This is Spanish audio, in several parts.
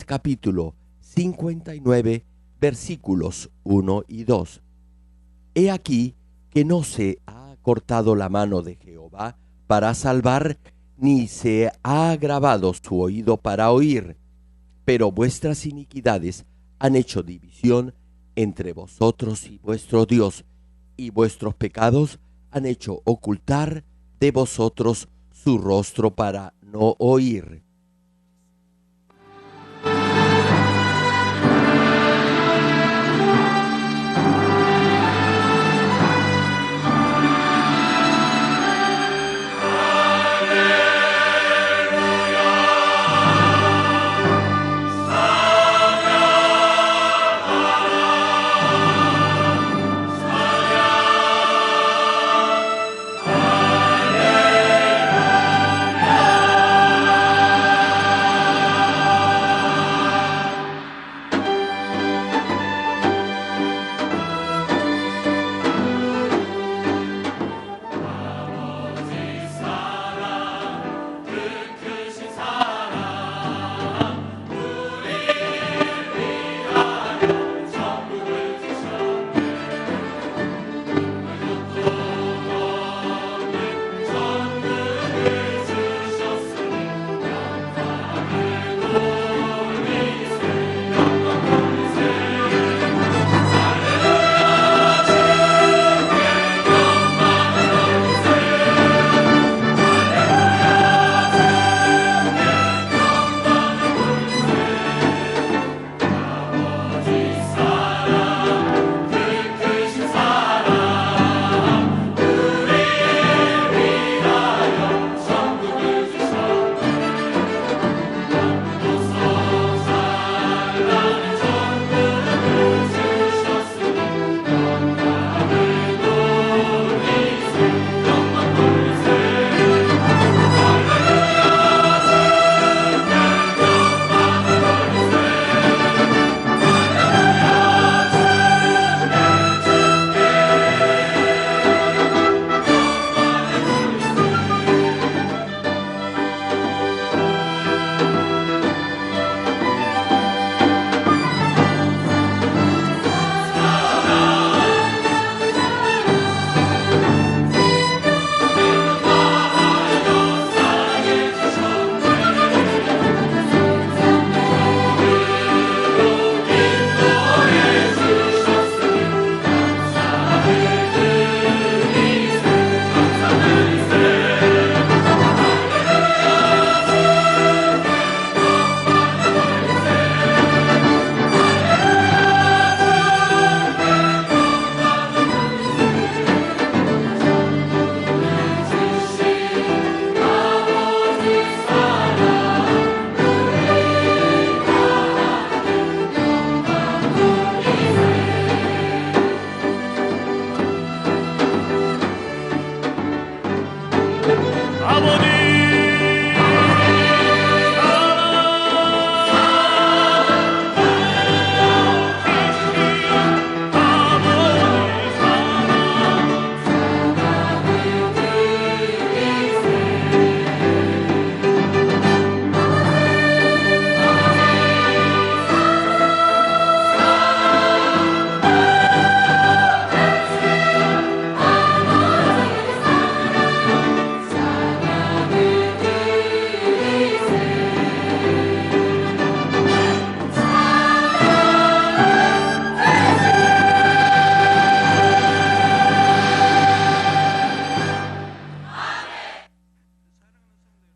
Isaías capítulo 59, versículos 1 y 2. He aquí que no se ha cortado la mano de Jehová para salvar, ni se ha agravado su oído para oír, pero vuestras iniquidades han hecho división entre vosotros y vuestro Dios, y vuestros pecados han hecho ocultar de vosotros su rostro para no oír.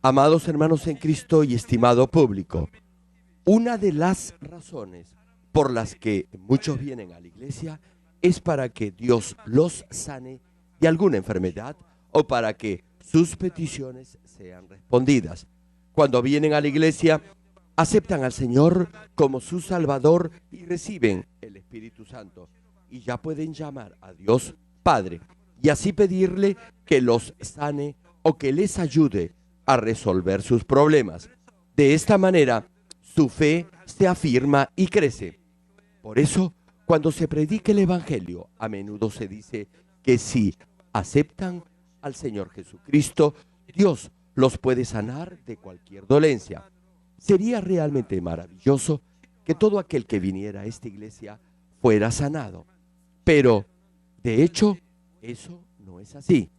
Amados hermanos en Cristo y estimado público, una de las razones por las que muchos vienen a la iglesia es para que Dios los sane de alguna enfermedad o para que sus peticiones sean respondidas. Cuando vienen a la iglesia, aceptan al Señor como su Salvador y reciben el Espíritu Santo y ya pueden llamar a Dios Padre y así pedirle que los sane o que les ayude a resolver sus problemas. De esta manera, su fe se afirma y crece. Por eso, cuando se predica el Evangelio, a menudo se dice que si aceptan al Señor Jesucristo, Dios los puede sanar de cualquier dolencia. Sería realmente maravilloso que todo aquel que viniera a esta iglesia fuera sanado. Pero, de hecho, eso no es así.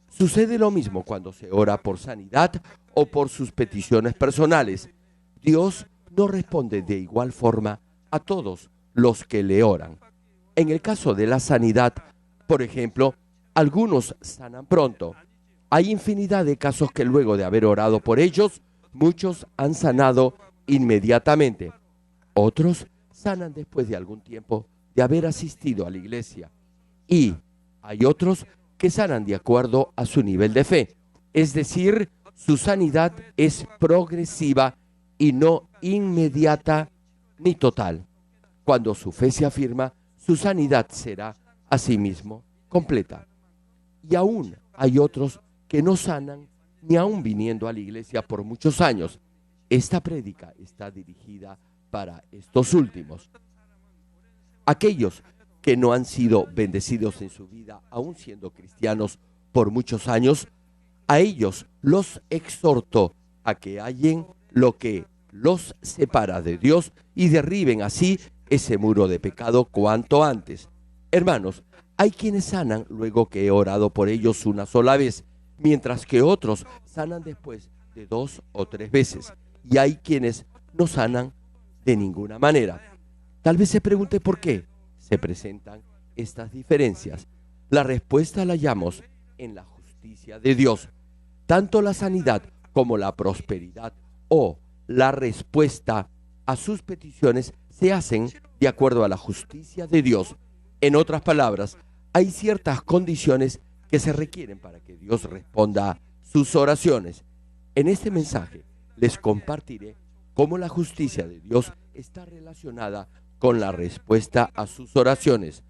Sucede lo mismo cuando se ora por sanidad o por sus peticiones personales. Dios no responde de igual forma a todos los que le oran. En el caso de la sanidad, por ejemplo, algunos sanan pronto. Hay infinidad de casos que luego de haber orado por ellos, muchos han sanado inmediatamente. Otros sanan después de algún tiempo de haber asistido a la iglesia. Y hay otros que sanan de acuerdo a su nivel de fe. Es decir, su sanidad es progresiva y no inmediata ni total. Cuando su fe se afirma, su sanidad será asimismo completa. Y aún hay otros que no sanan ni aún viniendo a la iglesia por muchos años. Esta prédica está dirigida para estos últimos. Aquellos que no han sido bendecidos en su vida, aún siendo cristianos por muchos años, a ellos los exhorto a que hallen lo que los separa de Dios y derriben así ese muro de pecado cuanto antes. Hermanos, hay quienes sanan luego que he orado por ellos una sola vez, mientras que otros sanan después de 2 o 3 veces. Y hay quienes no sanan de ninguna manera. Tal vez se pregunte por qué se presentan estas diferencias. La respuesta la hallamos en la justicia de Dios. Tanto la sanidad como la prosperidad o la respuesta a sus peticiones se hacen de acuerdo a la justicia de Dios. En otras palabras, hay ciertas condiciones que se requieren para que Dios responda a sus oraciones. En este mensaje les compartiré cómo la justicia de Dios está relacionada con la respuesta a sus oraciones.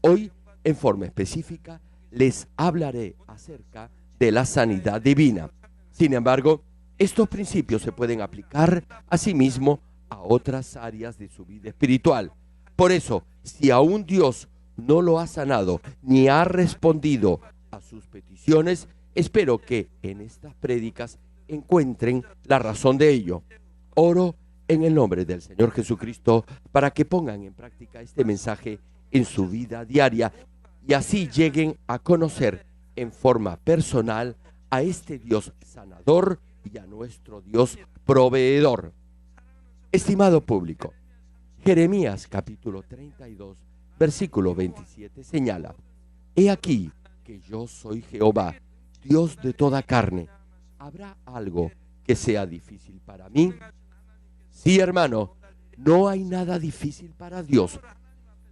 Hoy, en forma específica, les hablaré acerca de la sanidad divina. Sin embargo, estos principios se pueden aplicar asimismo a otras áreas de su vida espiritual. Por eso, si aún Dios no lo ha sanado ni ha respondido a sus peticiones, espero que en estas prédicas encuentren la razón de ello. Oro en el nombre del Señor Jesucristo para que pongan en práctica este mensaje en su vida diaria y así lleguen a conocer en forma personal a este Dios sanador y a nuestro Dios proveedor. Estimado público, Jeremías capítulo 32, versículo 27 señala: He aquí que yo soy Jehová, Dios de toda carne. ¿Habrá algo que sea difícil para mí? Sí, hermano, no hay nada difícil para Dios.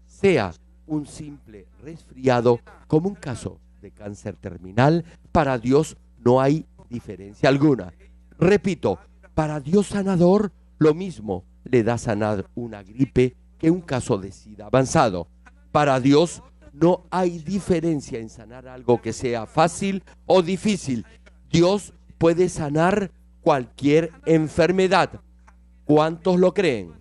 Sea un simple resfriado como un caso de cáncer terminal, para Dios no hay diferencia alguna. Repito, para Dios sanador, lo mismo le da sanar una gripe que un caso de SIDA avanzado. Para Dios no hay diferencia en sanar algo que sea fácil o difícil. Dios puede sanar cualquier enfermedad. ¿Cuántos lo creen?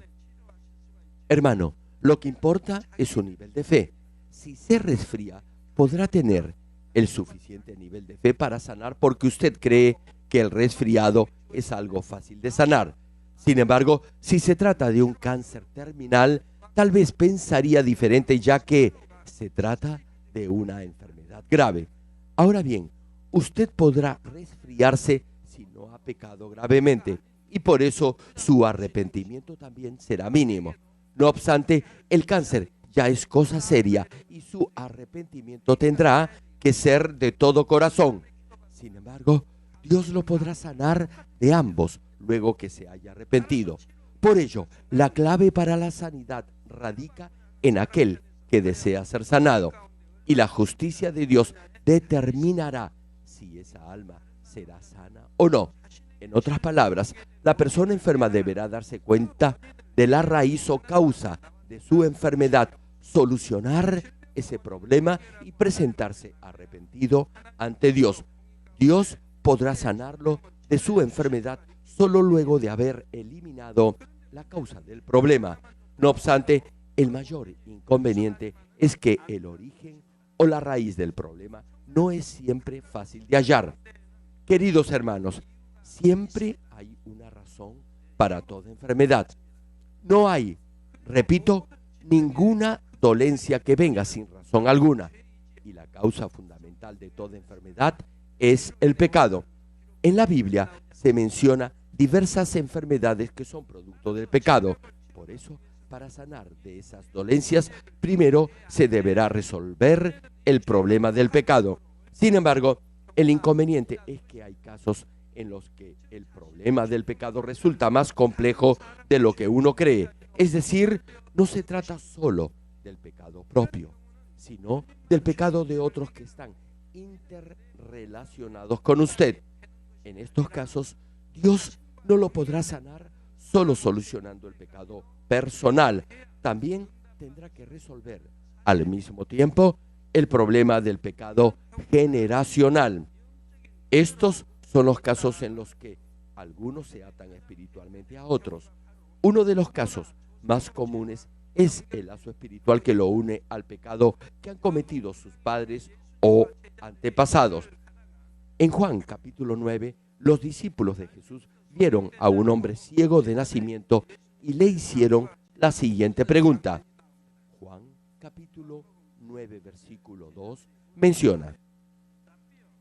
Hermano, lo que importa es su nivel de fe. Si se resfría, podrá tener el suficiente nivel de fe para sanar porque usted cree que el resfriado es algo fácil de sanar. Sin embargo, si se trata de un cáncer terminal, tal vez pensaría diferente ya que se trata de una enfermedad grave. Ahora bien, usted podrá resfriarse si no ha pecado gravemente y por eso su arrepentimiento también será mínimo. No obstante, el cáncer ya es cosa seria y su arrepentimiento tendrá que ser de todo corazón. Sin embargo, Dios lo podrá sanar de ambos luego que se haya arrepentido. Por ello, la clave para la sanidad radica en aquel que desea ser sanado, y la justicia de Dios determinará si esa alma será sana o no. En otras palabras, la persona enferma deberá darse cuenta de la raíz o causa de su enfermedad, solucionar ese problema y presentarse arrepentido ante Dios. Dios podrá sanarlo de su enfermedad solo luego de haber eliminado la causa del problema. No obstante, el mayor inconveniente es que el origen o la raíz del problema no es siempre fácil de hallar. Queridos hermanos, siempre hay una razón para toda enfermedad. No hay, repito, ninguna dolencia que venga sin razón alguna. Y la causa fundamental de toda enfermedad es el pecado. En la Biblia se menciona diversas enfermedades que son producto del pecado. Por eso, para sanar de esas dolencias, primero se deberá resolver el problema del pecado. Sin embargo, el inconveniente es que hay casos en los que el problema del pecado resulta más complejo de lo que uno cree. Es decir, no se trata solo del pecado propio, sino del pecado de otros que están interrelacionados con usted. En estos casos, Dios no lo podrá sanar solo solucionando el pecado personal. También tendrá que resolver al mismo tiempo el problema del pecado generacional. Estos son los casos en los que algunos se atan espiritualmente a otros. Uno de los casos más comunes es el lazo espiritual que lo une al pecado que han cometido sus padres o antepasados. En Juan capítulo 9, los discípulos de Jesús vieron a un hombre ciego de nacimiento y le hicieron la siguiente pregunta. Juan capítulo 9, versículo 2 menciona: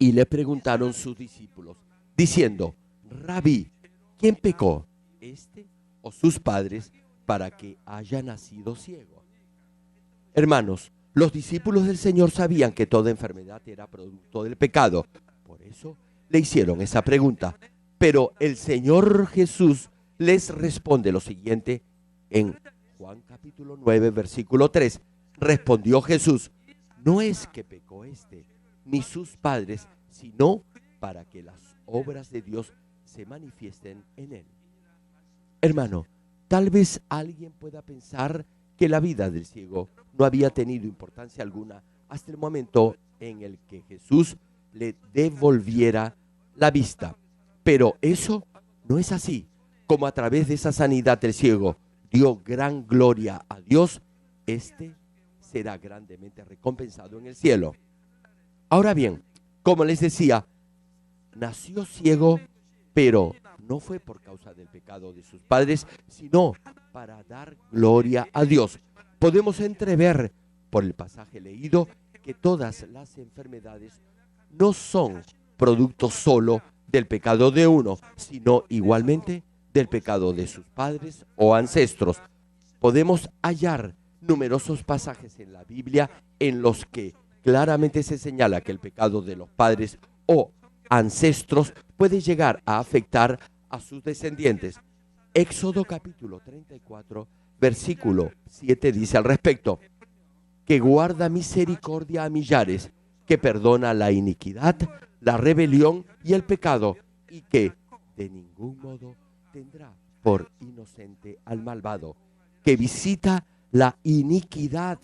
y le preguntaron sus discípulos, diciendo: Rabí, ¿quién pecó, este o sus padres, para que haya nacido ciego? Hermanos, los discípulos del Señor sabían que toda enfermedad era producto del pecado. Por eso le hicieron esa pregunta. Pero el Señor Jesús les responde lo siguiente en Juan capítulo 9, versículo 3. Respondió Jesús: no es que pecó este ni sus padres, sino para que las obras de Dios se manifiesten en él. Hermano, tal vez alguien pueda pensar que la vida del ciego no había tenido importancia alguna hasta el momento en el que Jesús le devolviera la vista. Pero eso no es así. Como a través de esa sanidad el ciego dio gran gloria a Dios, este será grandemente recompensado en el cielo. Ahora bien, como les decía, nació ciego, pero no fue por causa del pecado de sus padres, sino para dar gloria a Dios. Podemos entrever por el pasaje leído que todas las enfermedades no son producto solo del pecado de uno, sino igualmente del pecado de sus padres o ancestros. Podemos hallar numerosos pasajes en la Biblia en los que claramente se señala que el pecado de los padres o ancestros puede llegar a afectar a sus descendientes. Éxodo capítulo 34, versículo 7 dice al respecto: que guarda misericordia a millares, que perdona la iniquidad, la rebelión y el pecado, y que de ningún modo tendrá por inocente al malvado, que visita la iniquidad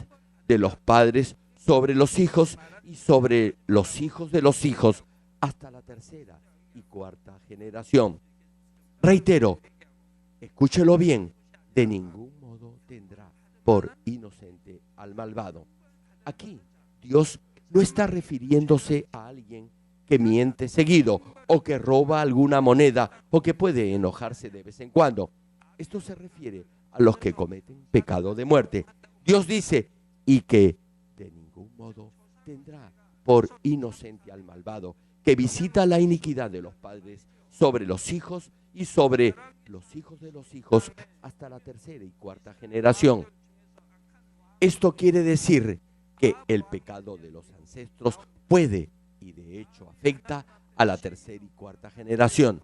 de los padres sobre los hijos y sobre los hijos de los hijos, hasta la tercera y cuarta generación. Reitero, escúchelo bien, de ningún modo tendrá por inocente al malvado. Aquí Dios no está refiriéndose a alguien que miente seguido o que roba alguna moneda o que puede enojarse de vez en cuando. Esto se refiere a los que cometen pecado de muerte. Dios dice: y que de ningún modo tendrá por inocente al malvado, que visita la iniquidad de los padres sobre los hijos y sobre los hijos de los hijos hasta la tercera y cuarta generación. Esto quiere decir que el pecado de los ancestros puede y de hecho afecta a la tercera y cuarta generación.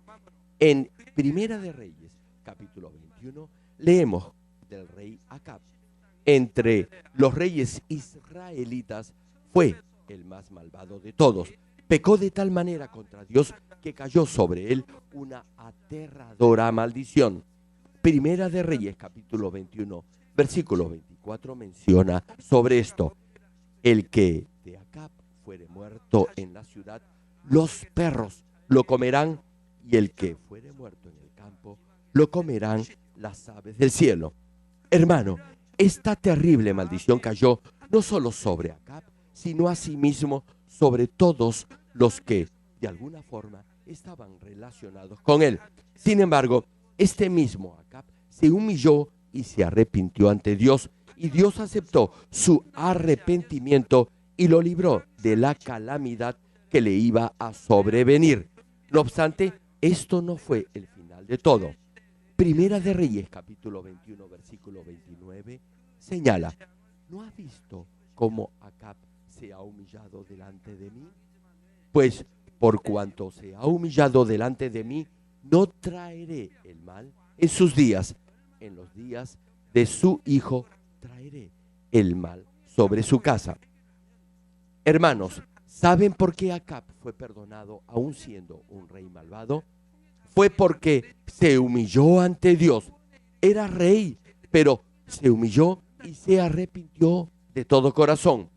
En Primera de Reyes, capítulo 21, leemos del rey Acab. Entre los reyes israelitas fue el más malvado de todos. Pecó de tal manera contra Dios que cayó sobre él una aterradora maldición. Primera de Reyes, capítulo 21, versículo 24, menciona sobre esto: el que de Acab fuere muerto en la ciudad, los perros lo comerán, y el que fuere muerto en el campo, lo comerán las aves del cielo. Hermano, esta terrible maldición cayó no solo sobre Acab, sino asimismo sobre todos los que de alguna forma estaban relacionados con él. Sin embargo, Este mismo Acab se humilló y se arrepintió ante Dios, y Dios aceptó su arrepentimiento y lo libró de la calamidad que le iba a sobrevenir. No obstante, esto no fue el final de todo. Primera de Reyes, capítulo 21, versículo 29, señala: ¿no has visto cómo Acab se ha humillado delante de mí? Pues por cuanto se ha humillado delante de mí, no traeré el mal en sus días. En los días de su hijo traeré el mal sobre su casa. Hermanos, ¿saben por qué Acab fue perdonado aún siendo un rey malvado? Fue porque se humilló ante Dios. Era rey, pero se humilló y se arrepintió de todo corazón.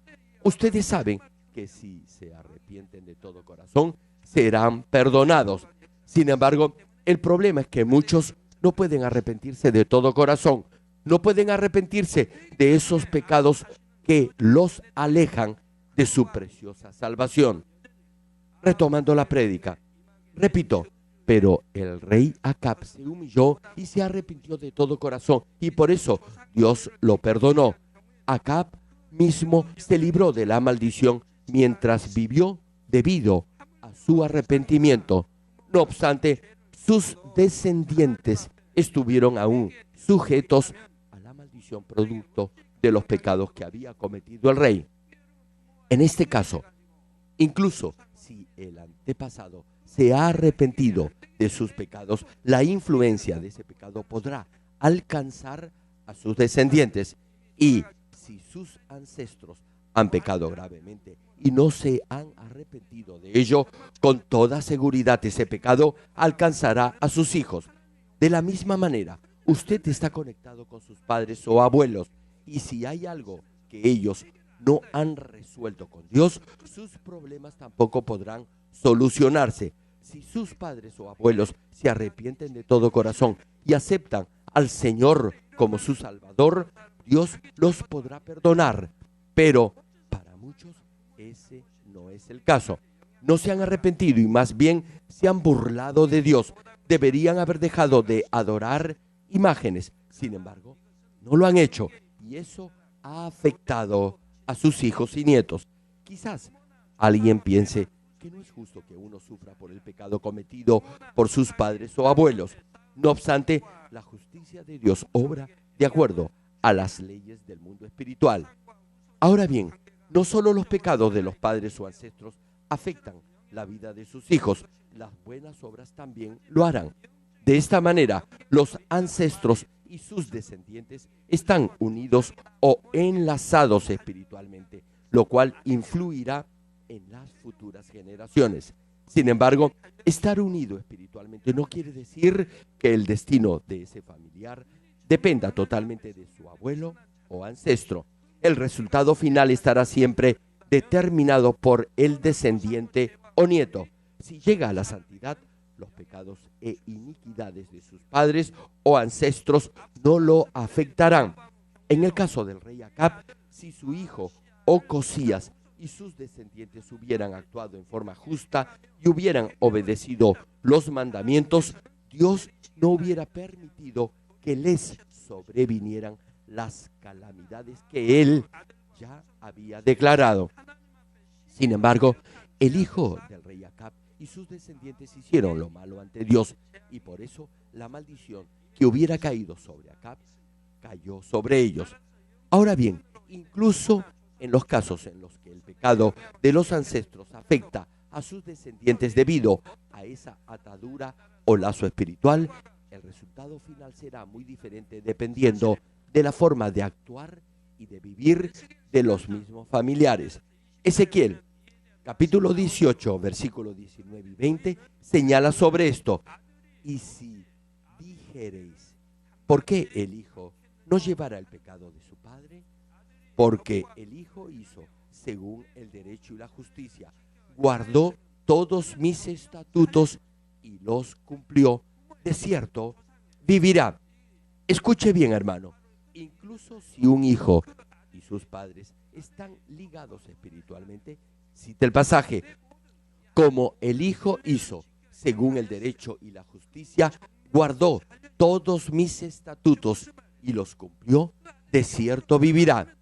Ustedes saben que si se arrepienten de todo corazón, serán perdonados. Sin embargo, el problema es que muchos no pueden arrepentirse de todo corazón. No pueden arrepentirse de esos pecados que los alejan de su preciosa salvación. Retomando la prédica, repito, pero el rey Acab se humilló y se arrepintió de todo corazón, y por eso Dios lo perdonó. Acab mismo se libró de la maldición mientras vivió debido a su arrepentimiento. No obstante, sus descendientes estuvieron aún sujetos a la maldición producto de los pecados que había cometido el rey. En este caso, incluso si el antepasado se ha arrepentido de sus pecados, la influencia de ese pecado podrá alcanzar a sus descendientes. Y si sus ancestros han pecado gravemente y no se han arrepentido de ello, con toda seguridad ese pecado alcanzará a sus hijos. De la misma manera, usted está conectado con sus padres o abuelos, y si hay algo que ellos no han resuelto con Dios, sus problemas tampoco podrán solucionarse. Si sus padres o abuelos se arrepienten de todo corazón y aceptan al Señor como su Salvador, Dios los podrá perdonar. Pero para muchos ese no es el caso. No se han arrepentido y más bien se han burlado de Dios. Deberían haber dejado de adorar imágenes. Sin embargo, no lo han hecho, y eso ha afectado a sus hijos y nietos. Quizás alguien piense que no es justo que uno sufra por el pecado cometido por sus padres o abuelos. No obstante, la justicia de Dios obra de acuerdo a las leyes del mundo espiritual. Ahora bien, no solo los pecados de los padres o ancestros afectan la vida de sus hijos, las buenas obras también lo harán. De esta manera, los ancestros y sus descendientes están unidos o enlazados espiritualmente, lo cual influirá en las futuras generaciones. Sin embargo, estar unido espiritualmente no quiere decir que el destino de ese familiar dependa totalmente de su abuelo o ancestro. El resultado final estará siempre determinado por el descendiente o nieto. Si llega a la santidad, los pecados e iniquidades de sus padres o ancestros no lo afectarán. En el caso del rey Acab, si su hijo Ocosías y sus descendientes hubieran actuado en forma justa y hubieran obedecido los mandamientos, Dios no hubiera permitido que les sobrevinieran las calamidades que él ya había declarado. Sin embargo, el hijo del rey Acab y sus descendientes hicieron lo malo ante Dios, y por eso la maldición que hubiera caído sobre Acab cayó sobre ellos. Ahora bien, incluso en los casos en los que el pecado de los ancestros afecta a sus descendientes debido a esa atadura o lazo espiritual, el resultado final será muy diferente dependiendo de la forma de actuar y de vivir de los mismos familiares. Ezequiel, capítulo 18, versículos 19 y 20, señala sobre esto: y si dijereis, ¿por qué el hijo no llevará el pecado de su padre? Porque el hijo hizo según el derecho y la justicia, guardó todos mis estatutos y los cumplió, de cierto vivirá. Escuche bien, hermano, incluso si un hijo y sus padres están ligados espiritualmente, cita el pasaje, como el hijo hizo según el derecho y la justicia, guardó todos mis estatutos y los cumplió, de cierto vivirá.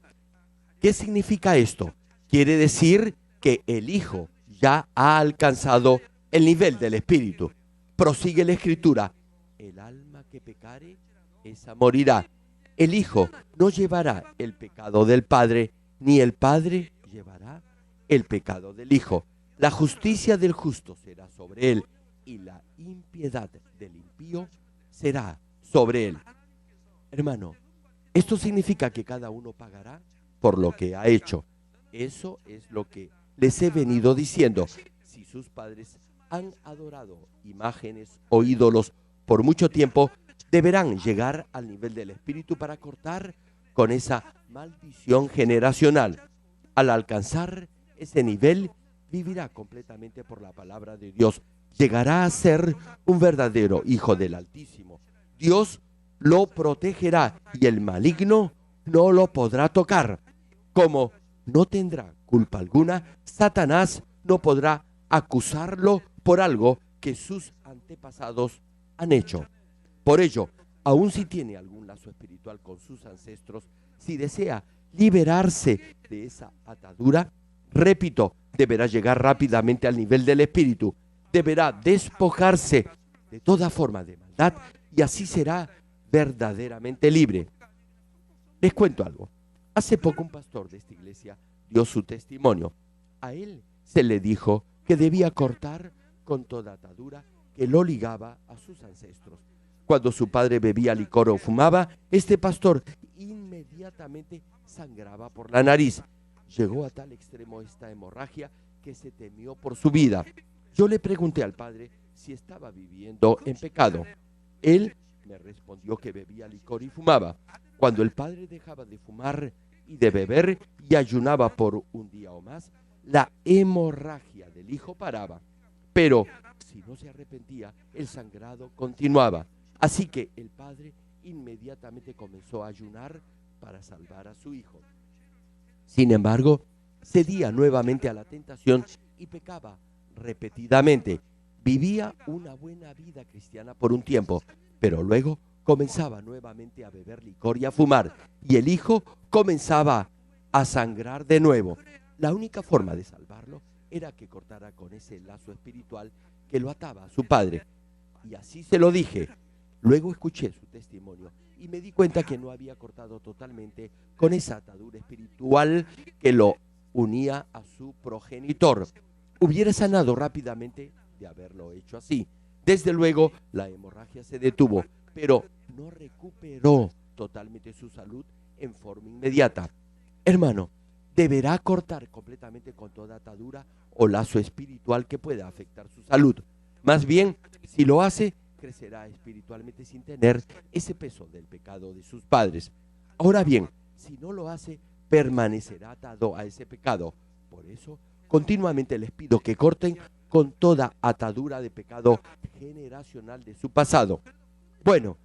¿Qué significa esto? Quiere decir que el Hijo ya ha alcanzado el nivel del Espíritu. Prosigue la Escritura: el alma que pecare, esa morirá. El Hijo no llevará el pecado del Padre, ni el Padre llevará el pecado del Hijo. La justicia del justo será sobre él, y la impiedad del impío será sobre él. Hermano, esto significa que cada uno pagará por lo que ha hecho. Eso es lo que les he venido diciendo. Si sus padres han adorado imágenes o ídolos por mucho tiempo, deberán llegar al nivel del Espíritu para cortar con esa maldición generacional. Al alcanzar ese nivel, vivirá completamente por la palabra de Dios. Llegará a ser un verdadero hijo del Altísimo. Dios lo protegerá y el maligno no lo podrá tocar. Como no tendrá culpa alguna, Satanás no podrá acusarlo por algo que sus antepasados han hecho. Por ello, aun si tiene algún lazo espiritual con sus ancestros, si desea liberarse de esa atadura, repito, deberá llegar rápidamente al nivel del Espíritu. Deberá despojarse de toda forma de maldad y así será verdaderamente libre. Les cuento algo. Hace poco un pastor de esta iglesia dio su testimonio. A él se le dijo que debía cortar con toda atadura que lo ligaba a sus ancestros. Cuando su padre bebía licor o fumaba, este pastor inmediatamente sangraba por la nariz. Llegó a tal extremo esta hemorragia que se temió por su vida. Yo le pregunté al padre si estaba viviendo en pecado. Él me respondió que bebía licor y fumaba. Cuando el padre dejaba de fumar y de beber y ayunaba por un día o más, la hemorragia del hijo paraba. Pero si no se arrepentía, el sangrado continuaba. Así que el padre inmediatamente comenzó a ayunar para salvar a su hijo. Sin embargo, cedía nuevamente a la tentación y pecaba repetidamente. Vivía una buena vida cristiana por un tiempo, pero luego comenzaba nuevamente a beber licor y a fumar, y el hijo comenzaba a sangrar de nuevo. La única forma de salvarlo era que cortara con ese lazo espiritual que lo ataba a su padre. Y así se lo dije. Luego escuché su testimonio y me di cuenta que no había cortado totalmente con esa atadura espiritual que lo unía a su progenitor. Hubiera sanado rápidamente de haberlo hecho así. Desde luego, la hemorragia se detuvo, pero no recuperó totalmente su salud en forma inmediata. Hermano, deberá cortar completamente con toda atadura o lazo espiritual que pueda afectar su salud. Más bien, si lo hace, crecerá espiritualmente sin tener ese peso del pecado de sus padres. Ahora bien, si no lo hace, permanecerá atado a ese pecado. Por eso, continuamente les pido que corten con toda atadura de pecado generacional de su pasado. Bueno,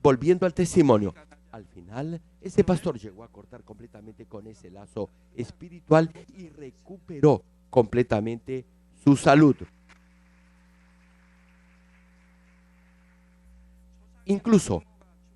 volviendo al testimonio, al final ese pastor llegó a cortar completamente con ese lazo espiritual y recuperó completamente su salud. Incluso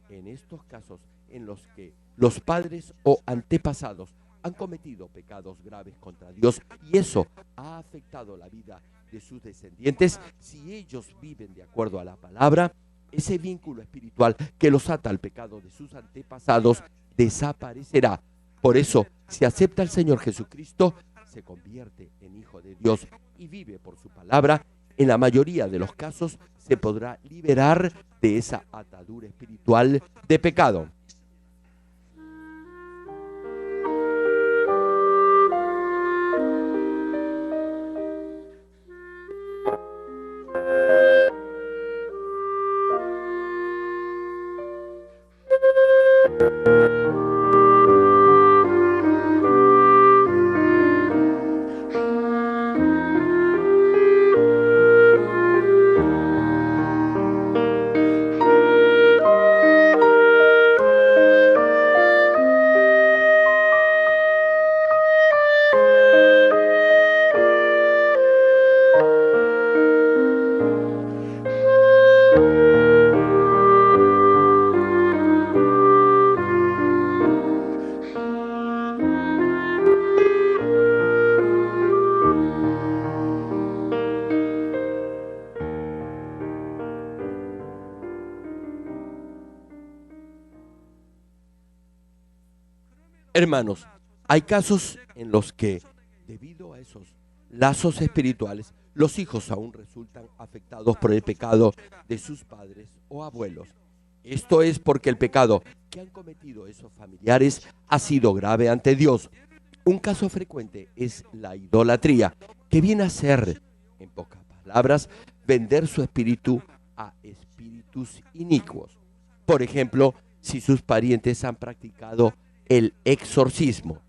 en estos casos en los que los padres o antepasados han cometido pecados graves contra Dios y eso ha afectado la vida de sus descendientes, si ellos viven de acuerdo a la palabra, ese vínculo espiritual que los ata al pecado de sus antepasados desaparecerá. Por eso, si acepta al Señor Jesucristo, se convierte en hijo de Dios y vive por su palabra. En la mayoría de los casos se podrá liberar de esa atadura espiritual de pecado. Hermanos, hay casos en los que, debido a esos lazos espirituales, los hijos aún resultan afectados por el pecado de sus padres o abuelos. Esto es porque el pecado que han cometido esos familiares ha sido grave ante Dios. Un caso frecuente es la idolatría, que viene a ser, en pocas palabras, vender su espíritu a espíritus inicuos. Por ejemplo, si sus parientes han practicado el exorcismo,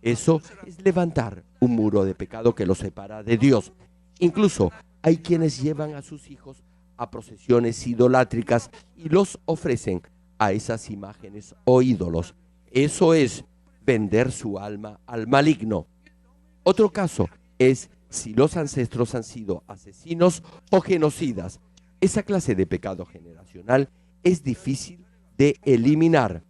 eso es levantar un muro de pecado que los separa de Dios. Incluso hay quienes llevan a sus hijos a procesiones idolátricas y los ofrecen a esas imágenes o ídolos. Eso es vender su alma al maligno. Otro caso es si los ancestros han sido asesinos o genocidas. Esa clase de pecado generacional es difícil de eliminar.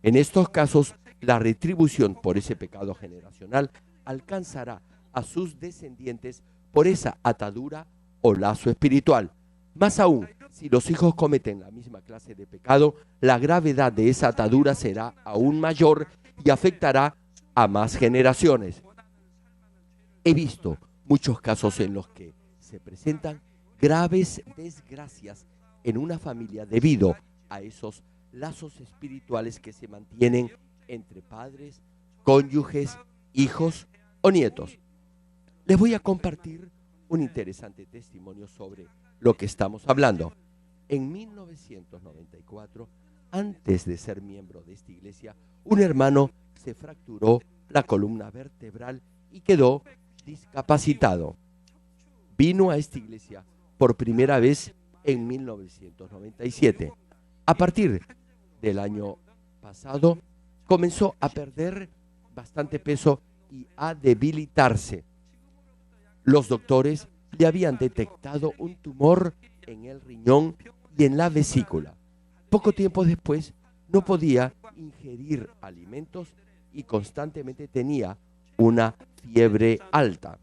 En estos casos, la retribución por ese pecado generacional alcanzará a sus descendientes por esa atadura o lazo espiritual. Más aún, si los hijos cometen la misma clase de pecado, la gravedad de esa atadura será aún mayor y afectará a más generaciones. He visto muchos casos en los que se presentan graves desgracias en una familia debido a esos lazos espirituales que se mantienen entre padres, cónyuges, hijos o nietos. Les voy a compartir un interesante testimonio sobre lo que estamos hablando. En 1994, antes de ser miembro de esta iglesia, un hermano se fracturó la columna vertebral y quedó discapacitado. Vino a esta iglesia por primera vez en 1997. A partir del año pasado, comenzó a perder bastante peso y a debilitarse. Los doctores le habían detectado un tumor en el riñón y en la vesícula. Poco tiempo después, no podía ingerir alimentos y constantemente tenía una fiebre alta.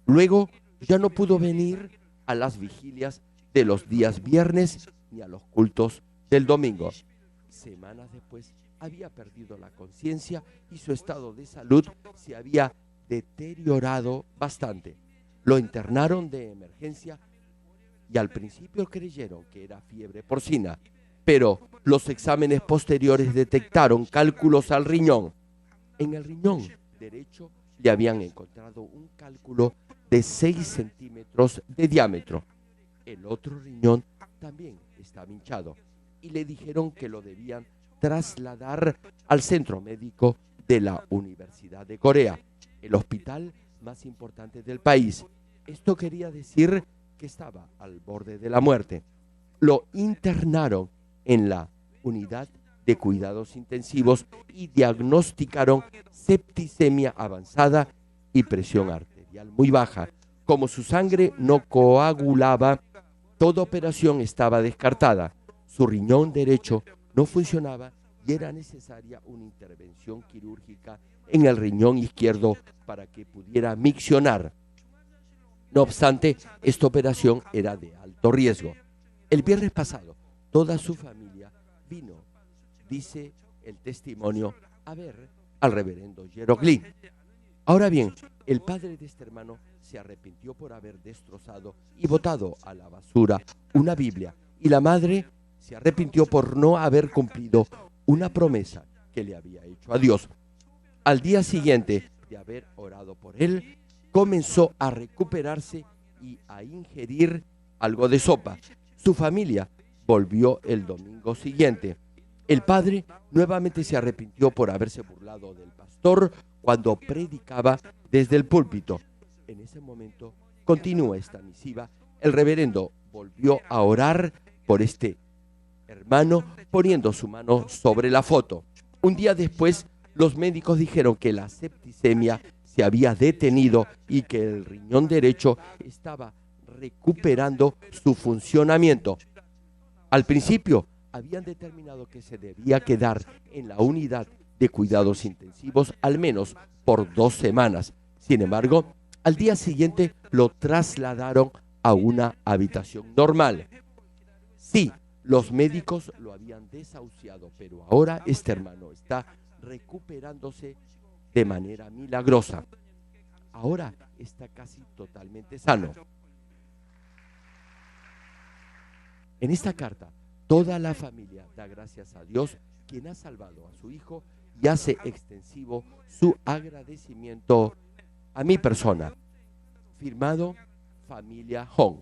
Luego, ya no pudo venir a las vigilias de los días viernes ni a los cultos del domingo. Semanas después, había perdido la conciencia y su estado de salud se había deteriorado bastante. Lo internaron de emergencia y al principio creyeron que era fiebre porcina, pero los exámenes posteriores detectaron cálculos al riñón. En el riñón derecho le habían encontrado un cálculo de 6 centímetros de diámetro. El otro riñón también estaba hinchado y le dijeron que lo debían trasladar al centro médico de la Universidad de Corea, el hospital más importante del país. Esto quería decir que estaba al borde de la muerte. Lo internaron en la unidad de cuidados intensivos y diagnosticaron septicemia avanzada y presión arterial muy baja. Como su sangre no coagulaba, toda operación estaba descartada. Su riñón derecho no funcionaba y era necesaria una intervención quirúrgica en el riñón izquierdo para que pudiera miccionar. No obstante, esta operación era de alto riesgo. El viernes pasado, toda su familia vino, dice el testimonio, a ver al reverendo Gerald Lee. Ahora bien, el padre de este hermano se arrepintió por haber destrozado y botado a la basura una Biblia, y la madre se arrepintió por no haber cumplido una promesa que le había hecho a Dios. Al día siguiente de haber orado por él, comenzó a recuperarse y a ingerir algo de sopa. Su familia volvió el domingo siguiente. El padre nuevamente se arrepintió por haberse burlado del pastor cuando predicaba desde el púlpito. En ese momento, continúa esta misiva, el reverendo volvió a orar por este hermano poniendo su mano sobre la foto. Un día después, los médicos dijeron que la septicemia se había detenido y que el riñón derecho estaba recuperando su funcionamiento. Al principio, habían determinado que se debía quedar en la unidad de cuidados intensivos al menos por 2 semanas. Sin embargo, al día siguiente lo trasladaron a una habitación normal. Sí, los médicos lo habían desahuciado, pero ahora este hermano está recuperándose de manera milagrosa. Ahora está casi totalmente sano. En esta carta, toda la familia da gracias a Dios, quien ha salvado a su hijo, y hace extensivo su agradecimiento a mi persona. Firmado, familia Hong.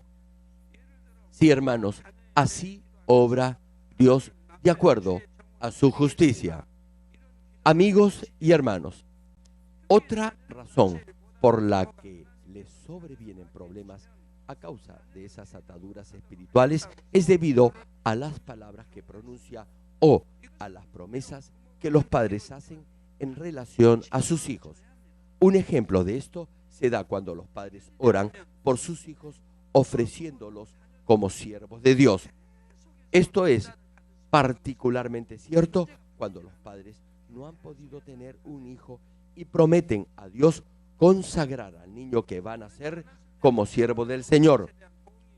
Sí, hermanos, así obra Dios de acuerdo a su justicia. Amigos y hermanos, otra razón por la que les sobrevienen problemas a causa de esas ataduras espirituales es debido a las palabras que pronuncia o a las promesas que los padres hacen en relación a sus hijos. Un ejemplo de esto se da cuando los padres oran por sus hijos ofreciéndolos como siervos de Dios. Esto es particularmente cierto cuando los padres no han podido tener un hijo y prometen a Dios consagrar al niño que van a ser como siervo del Señor.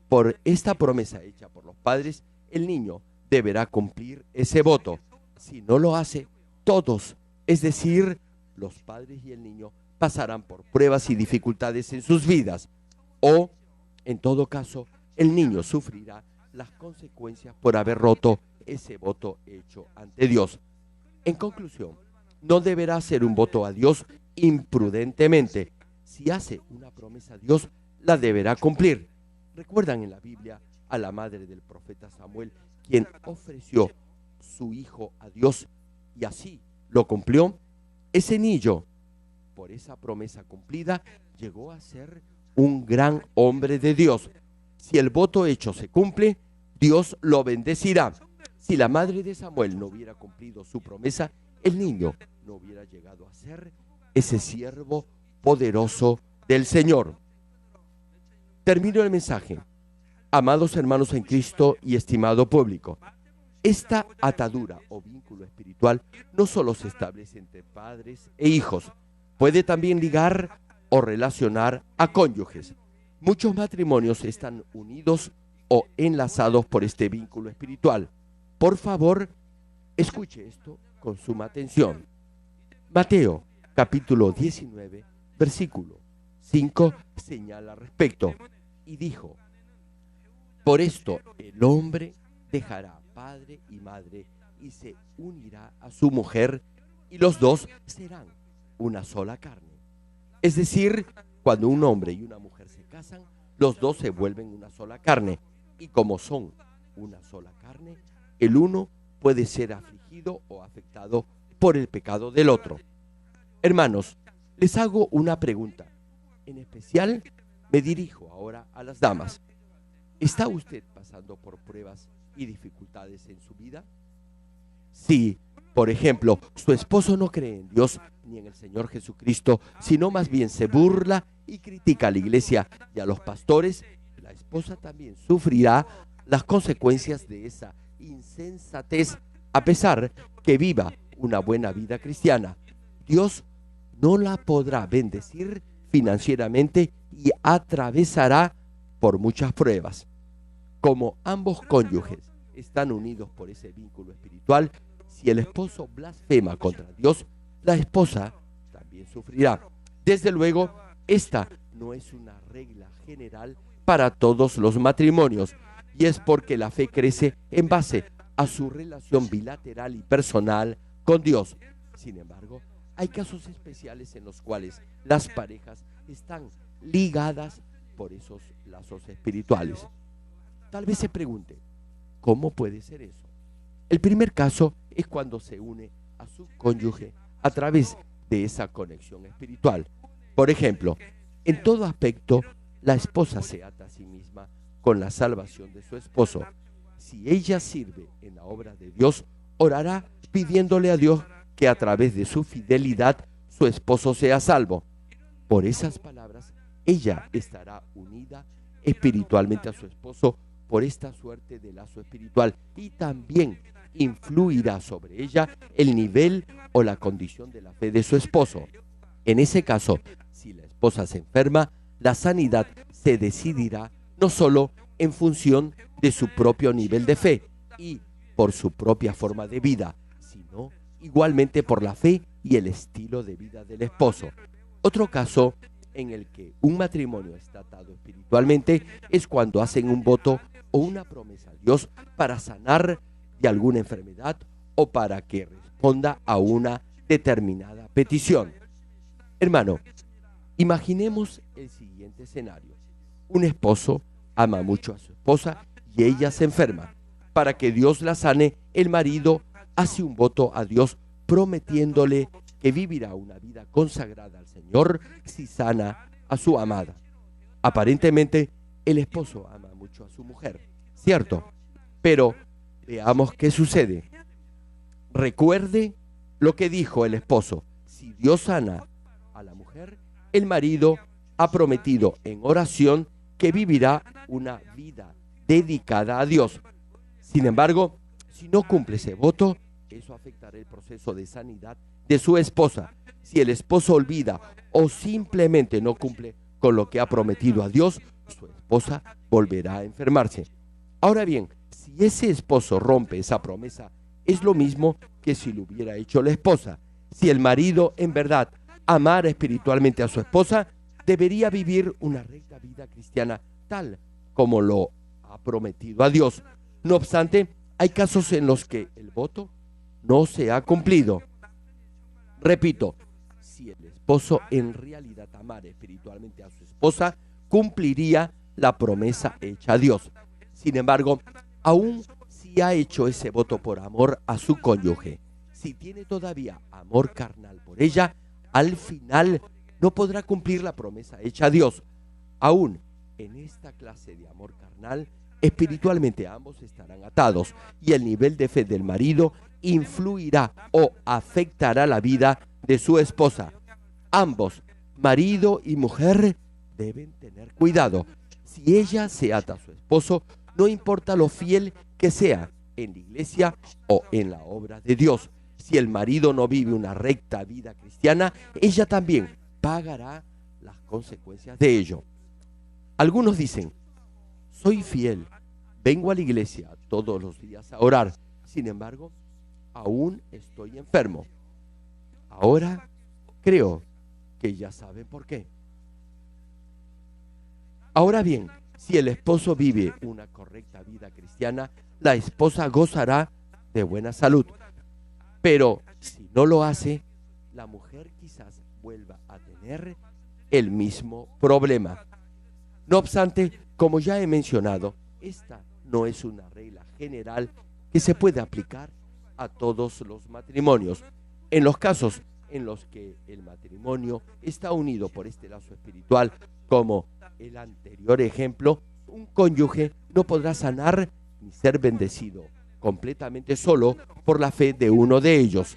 Por esta promesa hecha por los padres, el niño deberá cumplir ese voto. Si no lo hace, todos, es decir, los padres y el niño, pasarán por pruebas y dificultades en sus vidas. O, en todo caso, el niño sufrirá las consecuencias por haber roto ese voto hecho ante Dios. En conclusión, no deberá hacer un voto a Dios imprudentemente. Si hace una promesa a Dios, la deberá cumplir. ¿Recuerdan en la Biblia a la madre del profeta Samuel, quien ofreció su hijo a Dios y así lo cumplió? Ese niño, por esa promesa cumplida, llegó a ser un gran hombre de Dios. Si el voto hecho se cumple, Dios lo bendecirá. Si la madre de Samuel no hubiera cumplido su promesa, el niño no hubiera llegado a ser ese siervo poderoso del Señor. Termino el mensaje. Amados hermanos en Cristo y estimado público, esta atadura o vínculo espiritual no solo se establece entre padres e hijos, puede también ligar o relacionar a cónyuges. Muchos matrimonios están unidos o enlazados por este vínculo espiritual. Por favor, escuche esto con suma atención. Mateo, capítulo 19, versículo 5, señala al respecto y dijo: por esto el hombre dejará padre y madre y se unirá a su mujer y los dos serán una sola carne. Es decir, cuando un hombre y una mujer se casan, los dos se vuelven una sola carne, y como son una sola carne, el uno puede ser afligido o afectado por el pecado del otro. Hermanos, les hago una pregunta. En especial, me dirijo ahora a las damas. ¿Está usted pasando por pruebas y dificultades en su vida? Si, por ejemplo, su esposo no cree en Dios ni en el Señor Jesucristo, sino más bien se burla y critica a la iglesia y a los pastores, la esposa también sufrirá las consecuencias de esa insensatez, a pesar que viva una buena vida cristiana. Dios no la podrá bendecir financieramente y atravesará por muchas pruebas. Como ambos cónyuges están unidos por ese vínculo espiritual, si el esposo blasfema contra Dios, la esposa también sufrirá. Desde luego, esta no es una regla general para todos los matrimonios, y es porque la fe crece en base a su relación bilateral y personal con Dios. Sin embargo, hay casos especiales en los cuales las parejas están ligadas por esos lazos espirituales. Tal vez se pregunte, ¿cómo puede ser eso? El primer caso es cuando se une a su cónyuge a través de esa conexión espiritual. Por ejemplo, en todo aspecto, la esposa se ata a sí misma con la salvación de su esposo. Si ella sirve en la obra de Dios, orará pidiéndole a Dios que a través de su fidelidad su esposo sea salvo. Por esas palabras, ella estará unida espiritualmente a su esposo por esta suerte de lazo espiritual, y también influirá sobre ella el nivel o la condición de la fe de su esposo. En ese caso, si la esposa se enferma, la sanidad se decidirá no solo en función de su propio nivel de fe y por su propia forma de vida, sino igualmente por la fe y el estilo de vida del esposo. Otro caso en el que un matrimonio está atado espiritualmente es cuando hacen un voto o una promesa a Dios para sanar de alguna enfermedad o para que responda a una determinada petición. Hermano, imaginemos el siguiente escenario. Un esposo ama mucho a su esposa y ella se enferma. Para que Dios la sane, el marido hace un voto a Dios prometiéndole que vivirá una vida consagrada al Señor si sana a su amada. Aparentemente, el esposo ama mucho a su mujer, ¿cierto? Pero veamos qué sucede. Recuerde lo que dijo el esposo. Si Dios sana a la mujer, el marido ha prometido en oración que vivirá una vida dedicada a Dios. Sin embargo, si no cumple ese voto, eso afectará el proceso de sanidad de su esposa. Si el esposo olvida o simplemente no cumple con lo que ha prometido a Dios, su esposa volverá a enfermarse. Ahora bien, si ese esposo rompe esa promesa, es lo mismo que si lo hubiera hecho la esposa. Si el marido en verdad amara espiritualmente a su esposa, debería vivir una recta vida cristiana tal como lo ha prometido a Dios. No obstante, hay casos en los que el voto no se ha cumplido. Repito, si el esposo en realidad amara espiritualmente a su esposa, cumpliría la promesa hecha a Dios. Sin embargo, aún si ha hecho ese voto por amor a su cónyuge, si tiene todavía amor carnal por ella, al final no podrá cumplir la promesa hecha a Dios. Aún en esta clase de amor carnal, espiritualmente ambos estarán atados y el nivel de fe del marido influirá o afectará la vida de su esposa. Ambos, marido y mujer, deben tener cuidado. Si ella se ata a su esposo, no importa lo fiel que sea en la iglesia o en la obra de Dios. Si el marido no vive una recta vida cristiana, ella también pagará las consecuencias de ello. Algunos dicen: soy fiel, vengo a la iglesia todos los días a orar, sin embargo, aún estoy enfermo. Ahora creo que ya saben por qué. Ahora bien, si el esposo vive una correcta vida cristiana, la esposa gozará de buena salud. Pero si no lo hace, la mujer quizás vuelva a tener el mismo problema. No obstante, como ya he mencionado, esta no es una regla general que se puede aplicar a todos los matrimonios. En los casos en los que el matrimonio está unido por este lazo espiritual, como el anterior ejemplo, un cónyuge no podrá sanar ni ser bendecido completamente solo por la fe de uno de ellos.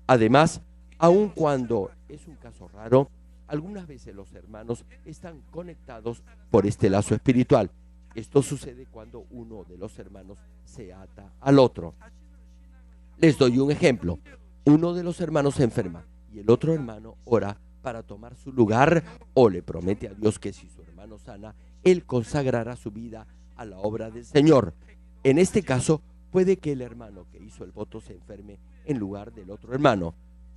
Además, aun cuando es un caso raro, algunas veces los hermanos están conectados por este lazo espiritual. Esto sucede cuando uno de los hermanos se ata al otro. Les doy un ejemplo. Uno de los hermanos se enferma y el otro hermano ora para tomar su lugar o le promete a Dios que si su hermano sana, él consagrará su vida a la obra del Señor. En este caso, puede que el hermano que hizo el voto se enferme en lugar del otro hermano.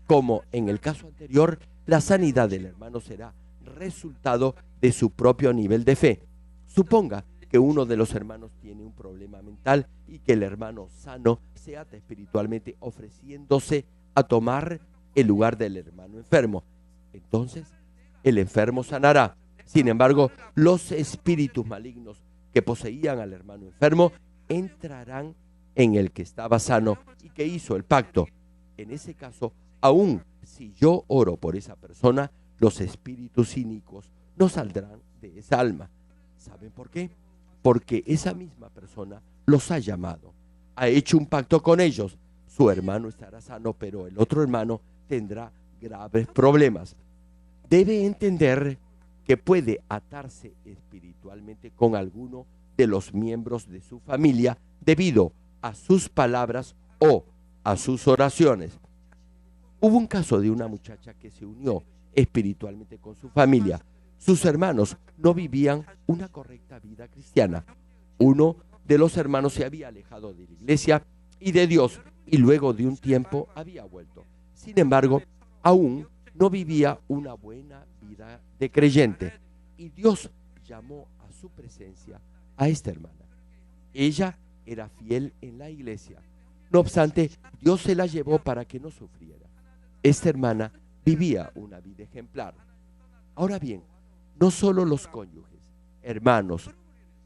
Como en el caso anterior, la sanidad del hermano será resultado de su propio nivel de fe. Suponga que uno de los hermanos tiene un problema mental y que el hermano sano se ata espiritualmente ofreciéndose a tomar el lugar del hermano enfermo. Entonces, el enfermo sanará. Sin embargo, los espíritus malignos que poseían al hermano enfermo entrarán en el que estaba sano y que hizo el pacto. En ese caso, aun si yo oro por esa persona, los espíritus inicuos no saldrán de esa alma. ¿Saben por qué? Porque esa misma persona los ha llamado, ha hecho un pacto con ellos. Su hermano estará sano, pero el otro hermano tendrá graves problemas. Debe entender que puede atarse espiritualmente con alguno de los miembros de su familia debido a sus palabras o a sus oraciones. Hubo un caso de una muchacha que se unió espiritualmente con su familia. Sus hermanos no vivían una correcta vida cristiana. Uno de los hermanos se había alejado de la iglesia y de Dios y luego de un tiempo había vuelto. Sin embargo, aún no vivía una buena vida de creyente y Dios llamó a su presencia a esta hermana. Ella era fiel en la iglesia. No obstante, Dios se la llevó para que no sufriera. Esta hermana vivía una vida ejemplar. Ahora bien, no solo los cónyuges, hermanos,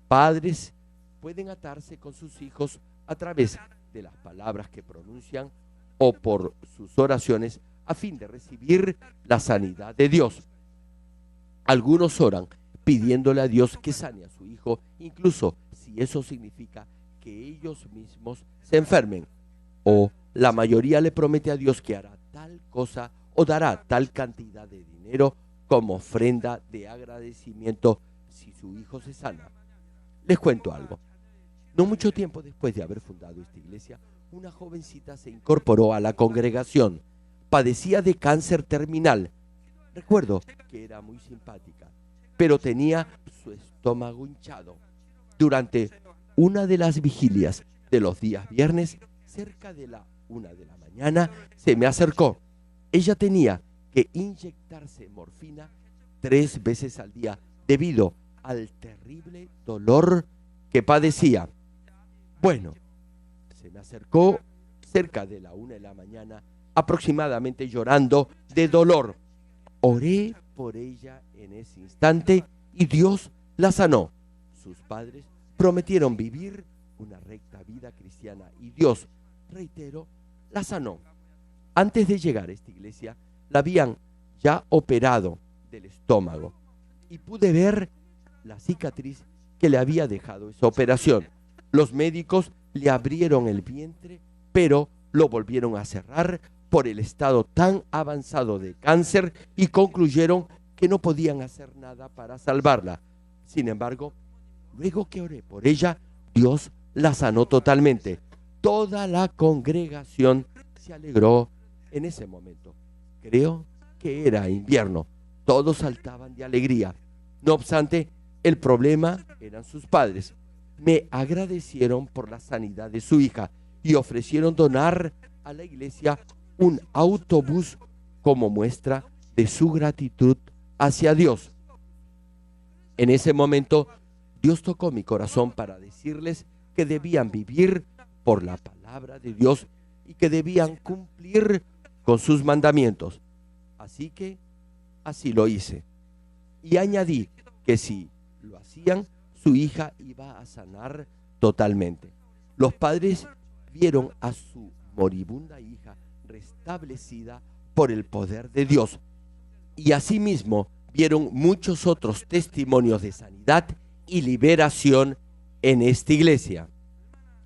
padres pueden atarse con sus hijos a través de las palabras que pronuncian o por sus oraciones a fin de recibir la sanidad de Dios. Algunos oran pidiéndole a Dios que sane a su hijo, incluso si eso significa que ellos mismos se enfermen. O la mayoría le promete a Dios que hará tal cosa o dará tal cantidad de dinero como ofrenda de agradecimiento si su hijo se sana. Les cuento algo. No mucho tiempo después de haber fundado esta iglesia, una jovencita se incorporó a la congregación. Padecía de cáncer terminal. Recuerdo que era muy simpática, pero tenía su estómago hinchado. Durante una de las vigilias de los días viernes, cerca de la 1 de la mañana, se me acercó. Ella tenía que inyectarse morfina 3 veces al día debido al terrible dolor que padecía. Bueno, se me acercó cerca de la 1 de la mañana, aproximadamente llorando de dolor. Oré por ella en ese instante y Dios la sanó. Sus padres prometieron vivir una recta vida cristiana y Dios, reitero, la sanó. Antes de llegar a esta iglesia, la habían ya operado del estómago y pude ver la cicatriz que le había dejado esa operación. Los médicos le abrieron el vientre, pero lo volvieron a cerrar por el estado tan avanzado de cáncer y concluyeron que no podían hacer nada para salvarla. Sin embargo, luego que oré por ella, Dios la sanó totalmente. Toda la congregación se alegró en ese momento. Creo que era invierno. Todos saltaban de alegría. No obstante, el problema eran sus padres. Me agradecieron por la sanidad de su hija y ofrecieron donar a la iglesia un autobús como muestra de su gratitud hacia Dios. En ese momento, Dios tocó mi corazón para decirles que debían vivir por la palabra de Dios y que debían cumplir con sus mandamientos. Así que así lo hice. Y añadí que si lo hacían, su hija iba a sanar totalmente. Los padres vieron a su moribunda hija restablecida por el poder de Dios. Y asimismo vieron muchos otros testimonios de sanidad y liberación en esta iglesia.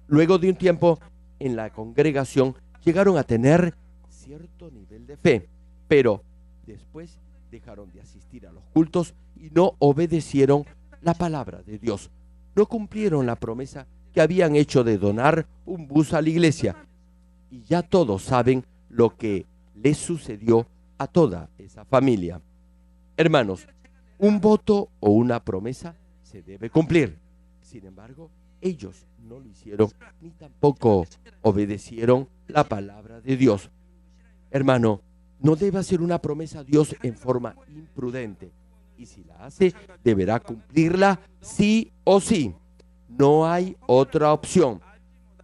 Luego de un tiempo en la congregación llegaron a tener cierto nivel de fe, pero después dejaron de asistir a los cultos y no obedecieron la palabra de Dios. No cumplieron la promesa que habían hecho de donar un bus a la iglesia. Y ya todos saben lo que les sucedió a toda esa familia. Hermanos, un voto o una promesa se debe cumplir. Sin embargo, ellos no lo hicieron ni tampoco obedecieron la palabra de Dios. Hermano, no debe hacer una promesa a Dios en forma imprudente. Y si la hace, deberá cumplirla sí o sí. No hay otra opción.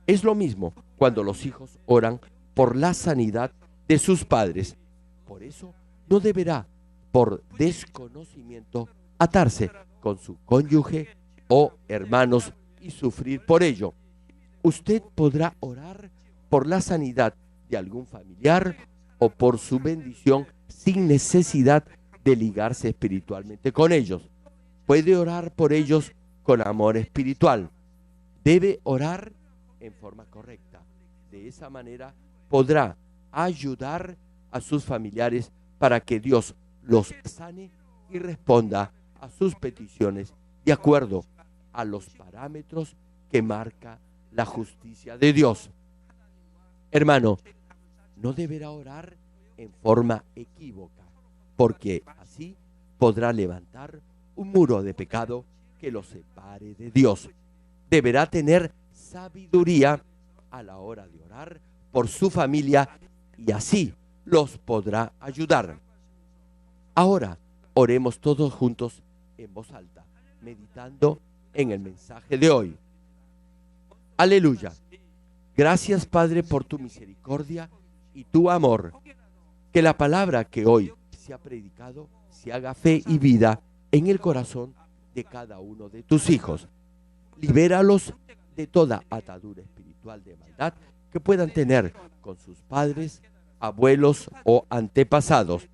Es lo mismo cuando los hijos oran por la sanidad de sus padres. Por eso no deberá, por desconocimiento, atarse con su cónyuge o hermanos y sufrir por ello. Usted podrá orar por la sanidad de algún familiar o por su bendición sin necesidad de ligarse espiritualmente con ellos. Puede orar por ellos con amor espiritual. Debe orar en forma correcta. De esa manera podrá ayudar a sus familiares para que Dios los sane y responda a sus peticiones de acuerdo a los parámetros que marca la justicia de Dios. Hermano, no deberá orar en forma equívoca, porque así podrá levantar un muro de pecado que lo separe de Dios. Deberá tener sabiduría a la hora de orar por su familia y así los podrá ayudar. Ahora, oremos todos juntos en voz alta, meditando en el mensaje de hoy. Aleluya. Gracias, Padre, por tu misericordia y tu amor. Que la palabra que hoy se ha predicado se haga fe y vida en el corazón de cada uno de tus hijos. Libéralos de toda atadura espiritual de maldad que puedan tener con sus padres, abuelos o antepasados.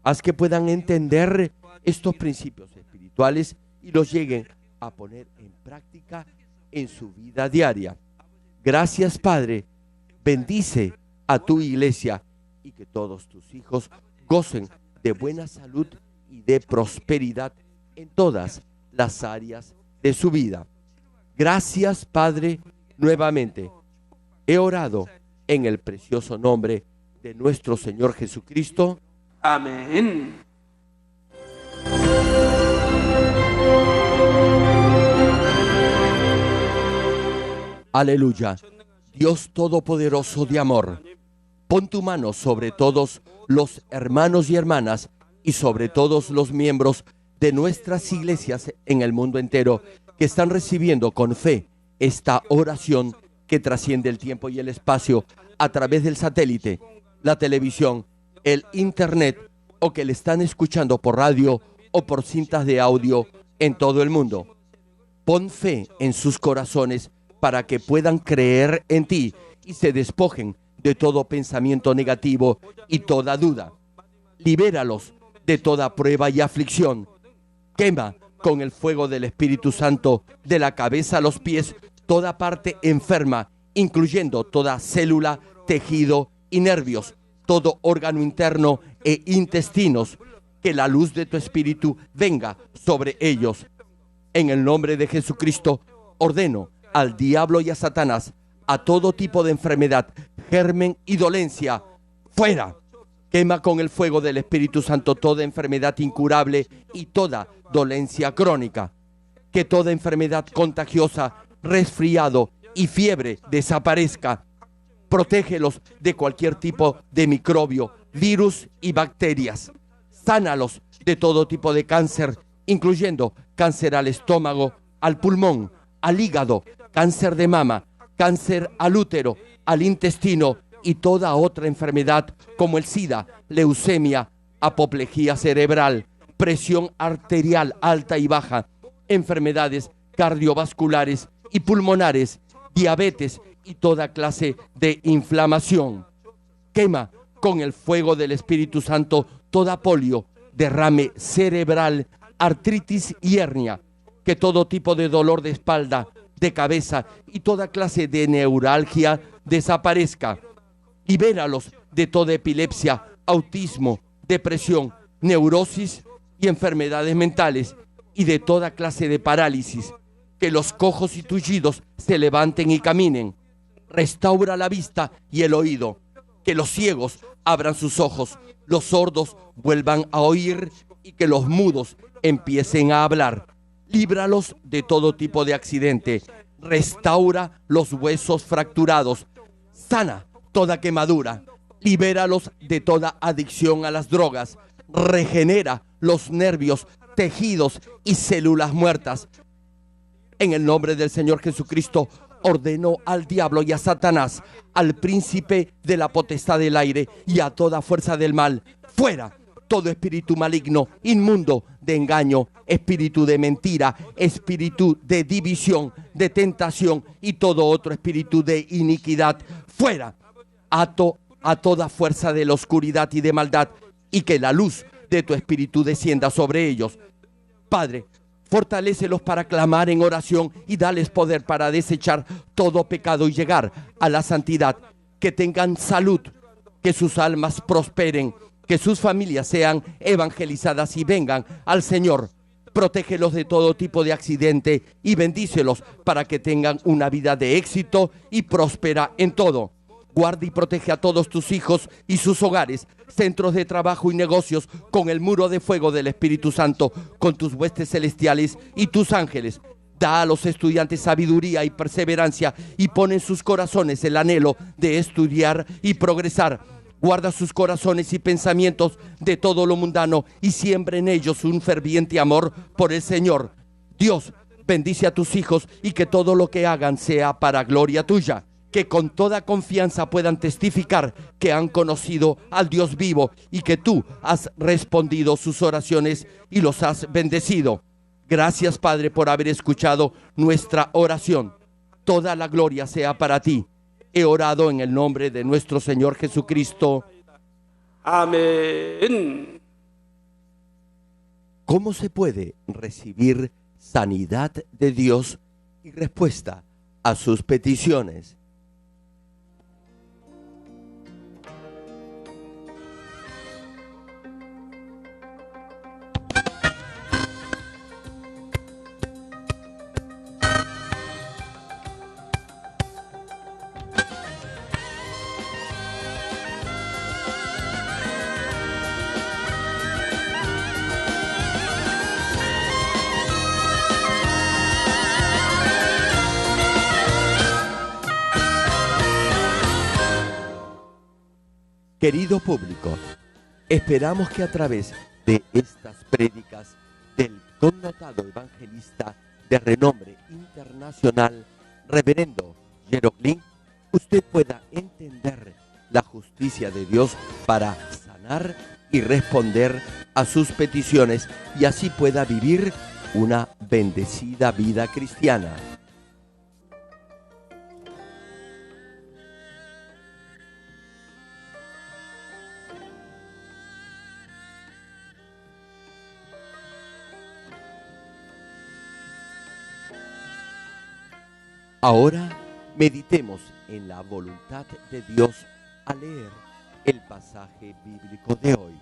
Haz que puedan entender estos principios espirituales y los lleguen a poner en práctica en su vida diaria. Gracias, Padre. Bendice a tu iglesia y que todos tus hijos gocen de buena salud y de prosperidad en todas las áreas de su vida. Gracias, Padre, nuevamente. He orado en el precioso nombre de nuestro Señor Jesucristo. Amén. Aleluya. Dios Todopoderoso de amor, pon tu mano sobre todos los hermanos y hermanas y sobre todos los miembros de nuestras iglesias en el mundo entero que están recibiendo con fe esta oración que trasciende el tiempo y el espacio a través del satélite, la televisión, el internet o que le están escuchando por radio o por cintas de audio en todo el mundo. Pon fe en sus corazones para que puedan creer en ti y se despojen de todo pensamiento negativo y toda duda. Libéralos de toda prueba y aflicción. Quema con el fuego del Espíritu Santo de la cabeza a los pies toda parte enferma, incluyendo toda célula, tejido y nervios, todo órgano interno e intestinos. Que la luz de tu Espíritu venga sobre ellos. En el nombre de Jesucristo, ordeno al diablo y a Satanás, a todo tipo de enfermedad, germen y dolencia, fuera. Quema con el fuego del Espíritu Santo toda enfermedad incurable y toda dolencia crónica. Que toda enfermedad contagiosa, resfriado y fiebre desaparezca. Protégelos de cualquier tipo de microbio, virus y bacterias. Sánalos de todo tipo de cáncer, incluyendo cáncer al estómago, al pulmón, al hígado, cáncer de mama, cáncer al útero, al intestino y toda otra enfermedad como el SIDA, leucemia, apoplejía cerebral, presión arterial alta y baja, enfermedades cardiovasculares y pulmonares, diabetes y toda clase de inflamación. Quema con el fuego del Espíritu Santo toda polio, derrame cerebral, artritis y hernia. Que todo tipo de dolor de espalda, de cabeza y toda clase de neuralgia desaparezca. Libéralos de toda epilepsia, autismo, depresión, neurosis y enfermedades mentales y de toda clase de parálisis. Que los cojos y tullidos se levanten y caminen. Restaura la vista y el oído. Que los ciegos abran sus ojos, los sordos vuelvan a oír y que los mudos empiecen a hablar. Líbralos de todo tipo de accidente. Restaura los huesos fracturados. Sana toda quemadura. Libéralos de toda adicción a las drogas. Regenera los nervios, tejidos y células muertas. En el nombre del Señor Jesucristo, ordeno al diablo y a Satanás, al príncipe de la potestad del aire y a toda fuerza del mal, fuera. Todo espíritu maligno, inmundo, de engaño, espíritu de mentira, espíritu de división, de tentación y todo otro espíritu de iniquidad, fuera. Ato a toda fuerza de la oscuridad y de maldad y que la luz de tu espíritu descienda sobre ellos. Padre, fortalécelos para clamar en oración y dales poder para desechar todo pecado y llegar a la santidad. Que tengan salud, que sus almas prosperen, que sus familias sean evangelizadas y vengan al Señor. Protégelos de todo tipo de accidente y bendícelos para que tengan una vida de éxito y próspera en todo. Guarda y protege a todos tus hijos y sus hogares, centros de trabajo y negocios con el muro de fuego del Espíritu Santo, con tus huestes celestiales y tus ángeles. Da a los estudiantes sabiduría y perseverancia y pone en sus corazones el anhelo de estudiar y progresar. Guarda sus corazones y pensamientos de todo lo mundano y siembra en ellos un ferviente amor por el Señor. Dios, bendice a tus hijos y que todo lo que hagan sea para gloria tuya. Que con toda confianza puedan testificar que han conocido al Dios vivo y que tú has respondido sus oraciones y los has bendecido. Gracias, Padre, por haber escuchado nuestra oración. Toda la gloria sea para ti. He orado en el nombre de nuestro Señor Jesucristo. 아멘. ¿Cómo se puede recibir sanidad de Dios y respuesta a sus peticiones? Querido público, esperamos que a través de estas prédicas del connotado evangelista de renombre internacional, reverendo Jeroglín, usted pueda entender la justicia de Dios para sanar y responder a sus peticiones y así pueda vivir una bendecida vida cristiana. Ahora meditemos en la voluntad de Dios al leer el pasaje bíblico de hoy.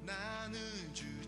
나는 주